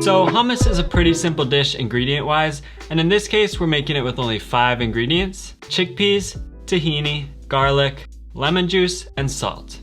So hummus is a pretty simple dish ingredient wise, and in this case we're making it with only 5 ingredients: chickpeas, tahini, garlic, lemon juice, and salt.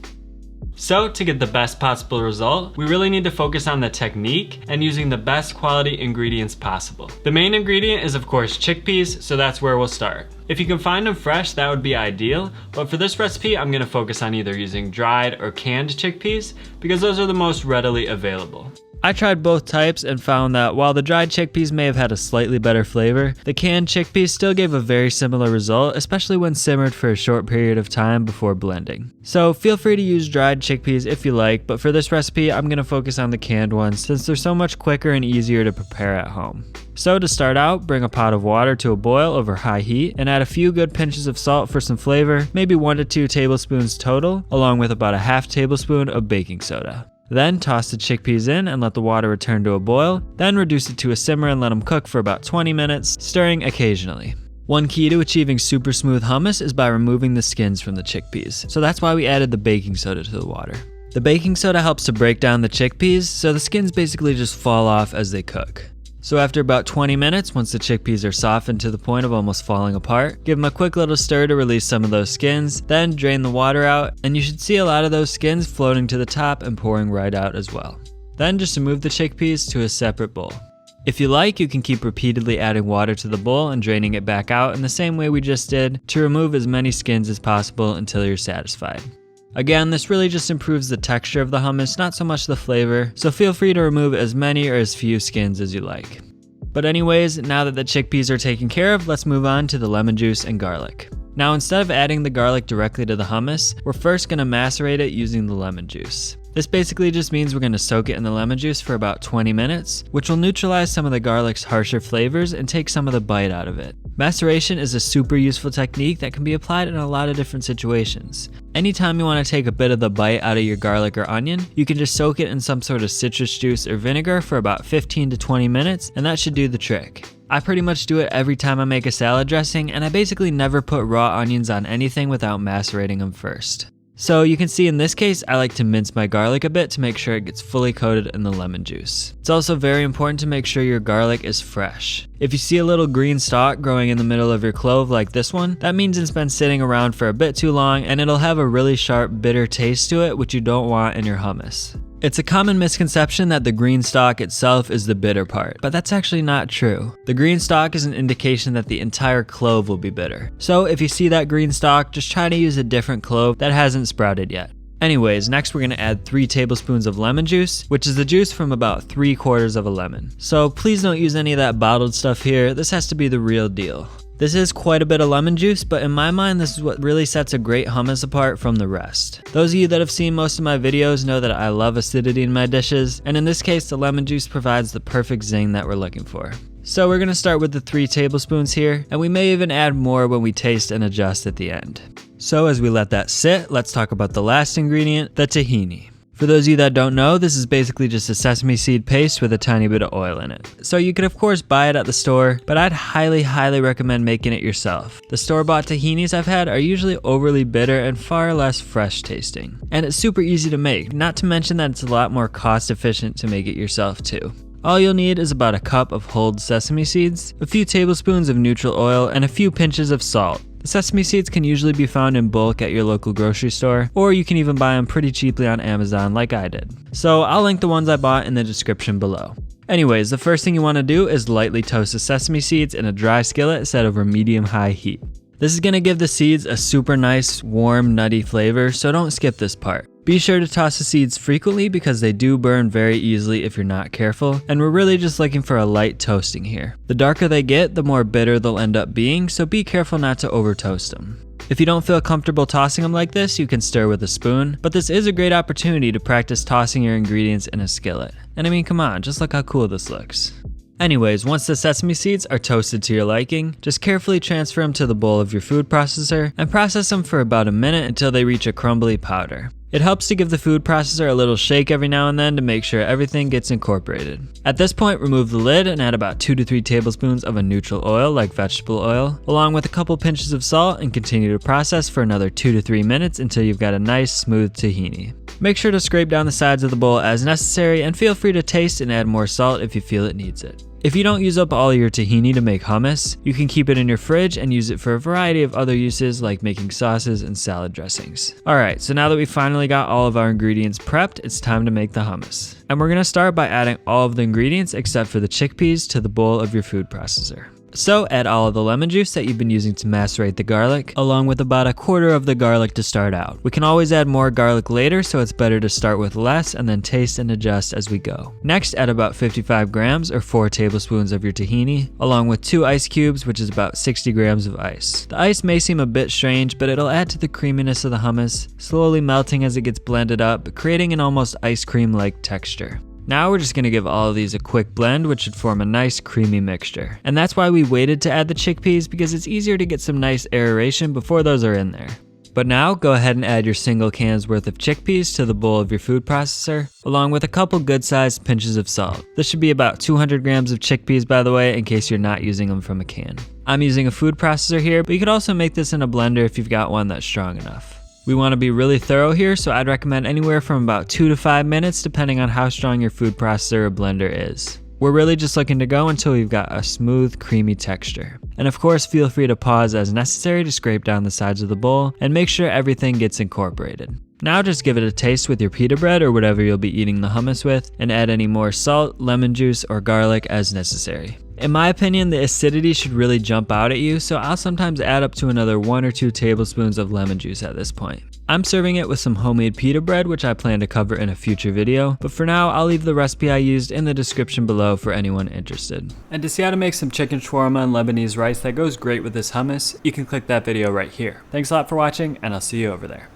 So to get the best possible result, we really need to focus on the technique and using the best quality ingredients possible. The main ingredient is of course chickpeas, so that's where we'll start. If you can find them fresh, that would be ideal, but for this recipe I'm gonna focus on either using dried or canned chickpeas because those are the most readily available. I tried both types and found that while the dried chickpeas may have had a slightly better flavor, the canned chickpeas still gave a very similar result, especially when simmered for a short period of time before blending. So feel free to use dried chickpeas if you like, but for this recipe I'm going to focus on the canned ones since they're so much quicker and easier to prepare at home. So to start out, bring a pot of water to a boil over high heat and add a few good pinches of salt for some flavor, maybe 1 to 2 tablespoons total, along with about a half tablespoon of baking soda. Then toss the chickpeas in and let the water return to a boil, then reduce it to a simmer and let them cook for about 20 minutes, stirring occasionally. One key to achieving super smooth hummus is by removing the skins from the chickpeas, so that's why we added the baking soda to the water. The baking soda helps to break down the chickpeas, so the skins basically just fall off as they cook. So after about 20 minutes, once the chickpeas are softened to the point of almost falling apart, give them a quick little stir to release some of those skins, then drain the water out, and you should see a lot of those skins floating to the top and pouring right out as well. Then just remove the chickpeas to a separate bowl. If you like, you can keep repeatedly adding water to the bowl and draining it back out in the same way we just did to remove as many skins as possible until you're satisfied. Again, this really just improves the texture of the hummus, not so much the flavor, so feel free to remove as many or as few skins as you like. But anyways, now that the chickpeas are taken care of, let's move on to the lemon juice and garlic. Now instead of adding the garlic directly to the hummus, we're first going to macerate it using the lemon juice. This basically just means we're going to soak it in the lemon juice for about 20 minutes, which will neutralize some of the garlic's harsher flavors and take some of the bite out of it. Maceration is a super useful technique that can be applied in a lot of different situations. Anytime you want to take a bit of the bite out of your garlic or onion, you can just soak it in some sort of citrus juice or vinegar for about 15 to 20 minutes, and that should do the trick. I pretty much do it every time I make a salad dressing, and I basically never put raw onions on anything without macerating them first. So you can see in this case, I like to mince my garlic a bit to make sure it gets fully coated in the lemon juice. It's also very important to make sure your garlic is fresh. If you see a little green stalk growing in the middle of your clove like this one, that means it's been sitting around for a bit too long and it'll have a really sharp, bitter taste to it, which you don't want in your hummus. It's a common misconception that the green stalk itself is the bitter part, but that's actually not true. The green stalk is an indication that the entire clove will be bitter. So if you see that green stalk, just try to use a different clove that hasn't sprouted yet. Anyways, next we're going to add 3 tablespoons of lemon juice, which is the juice from about 3/4 of a lemon. So please don't use any of that bottled stuff here, this has to be the real deal. This is quite a bit of lemon juice, but in my mind this is what really sets a great hummus apart from the rest. Those of you that have seen most of my videos know that I love acidity in my dishes, and in this case the lemon juice provides the perfect zing that we're looking for. So we're going to start with the 3 tablespoons here, and we may even add more when we taste and adjust at the end. So as we let that sit, let's talk about the last ingredient, the tahini. For those of you that don't know, this is basically just a sesame seed paste with a tiny bit of oil in it. So you could of course buy it at the store, but I'd highly recommend making it yourself. The store-bought tahinis I've had are usually overly bitter and far less fresh tasting. And it's super easy to make, not to mention that it's a lot more cost efficient to make it yourself too. All you'll need is about a cup of whole sesame seeds, a few tablespoons of neutral oil, and a few pinches of salt. The sesame seeds can usually be found in bulk at your local grocery store, or you can even buy them pretty cheaply on Amazon like I did. So I'll link the ones I bought in the description below. Anyways, the first thing you want to do is lightly toast the sesame seeds in a dry skillet set over medium-high heat. This is going to give the seeds a super nice, warm, nutty flavor, so don't skip this part. Be sure to toss the seeds frequently because they do burn very easily if you're not careful, and we're really just looking for a light toasting here. The darker they get, the more bitter they'll end up being, so be careful not to over toast them. If you don't feel comfortable tossing them like this, you can stir with a spoon, but this is a great opportunity to practice tossing your ingredients in a skillet. And I mean, come on, just look how cool this looks. Anyways, once the sesame seeds are toasted to your liking, just carefully transfer them to the bowl of your food processor and process them for about a minute until they reach a crumbly powder. It helps to give the food processor a little shake every now and then to make sure everything gets incorporated. At this point, remove the lid and add about 2 to 3 tablespoons of a neutral oil like vegetable oil, along with a couple pinches of salt, and continue to process for another 2 to 3 minutes until you've got a nice smooth tahini. Make sure to scrape down the sides of the bowl as necessary, and feel free to taste and add more salt if you feel it needs it. If you don't use up all your tahini to make hummus, you can keep it in your fridge and use it for a variety of other uses like making sauces and salad dressings. Alright, so now that we finally got all of our ingredients prepped, it's time to make the hummus. And we're going to start by adding all of the ingredients except for the chickpeas to the bowl of your food processor. So add all of the lemon juice that you've been using to macerate the garlic, along with about 1/4 of the garlic to start out. We can always add more garlic later, so it's better to start with less and then taste and adjust as we go. Next, add about 55 grams or 4 tablespoons of your tahini, along with 2 ice cubes, which is about 60 grams of ice. The ice may seem a bit strange, but it'll add to the creaminess of the hummus, slowly melting as it gets blended up, creating an almost ice cream-like texture. Now we're just going to give all of these a quick blend, which should form a nice creamy mixture. And that's why we waited to add the chickpeas, because it's easier to get some nice aeration before those are in there. But now go ahead and add your single can's worth of chickpeas to the bowl of your food processor, along with a couple good sized pinches of salt. This should be about 200 grams of chickpeas, by the way, in case you're not using them from a can. I'm using a food processor here, but you could also make this in a blender if you've got one that's strong enough. We want to be really thorough here, so I'd recommend anywhere from about 2 to 5 minutes depending on how strong your food processor or blender is. We're really just looking to go until we've got a smooth, creamy texture. And of course, feel free to pause as necessary to scrape down the sides of the bowl and make sure everything gets incorporated. Now just give it a taste with your pita bread or whatever you'll be eating the hummus with, and add any more salt, lemon juice, or garlic as necessary. In my opinion, the acidity should really jump out at you, so I'll sometimes add up to another 1 or 2 tablespoons of lemon juice at this point. I'm serving it with some homemade pita bread, which I plan to cover in a future video, but for now I'll leave the recipe I used in the description below for anyone interested. And to see how to make some chicken shawarma and Lebanese rice that goes great with this hummus, you can click that video right here. Thanks a lot for watching, and I'll see you over there.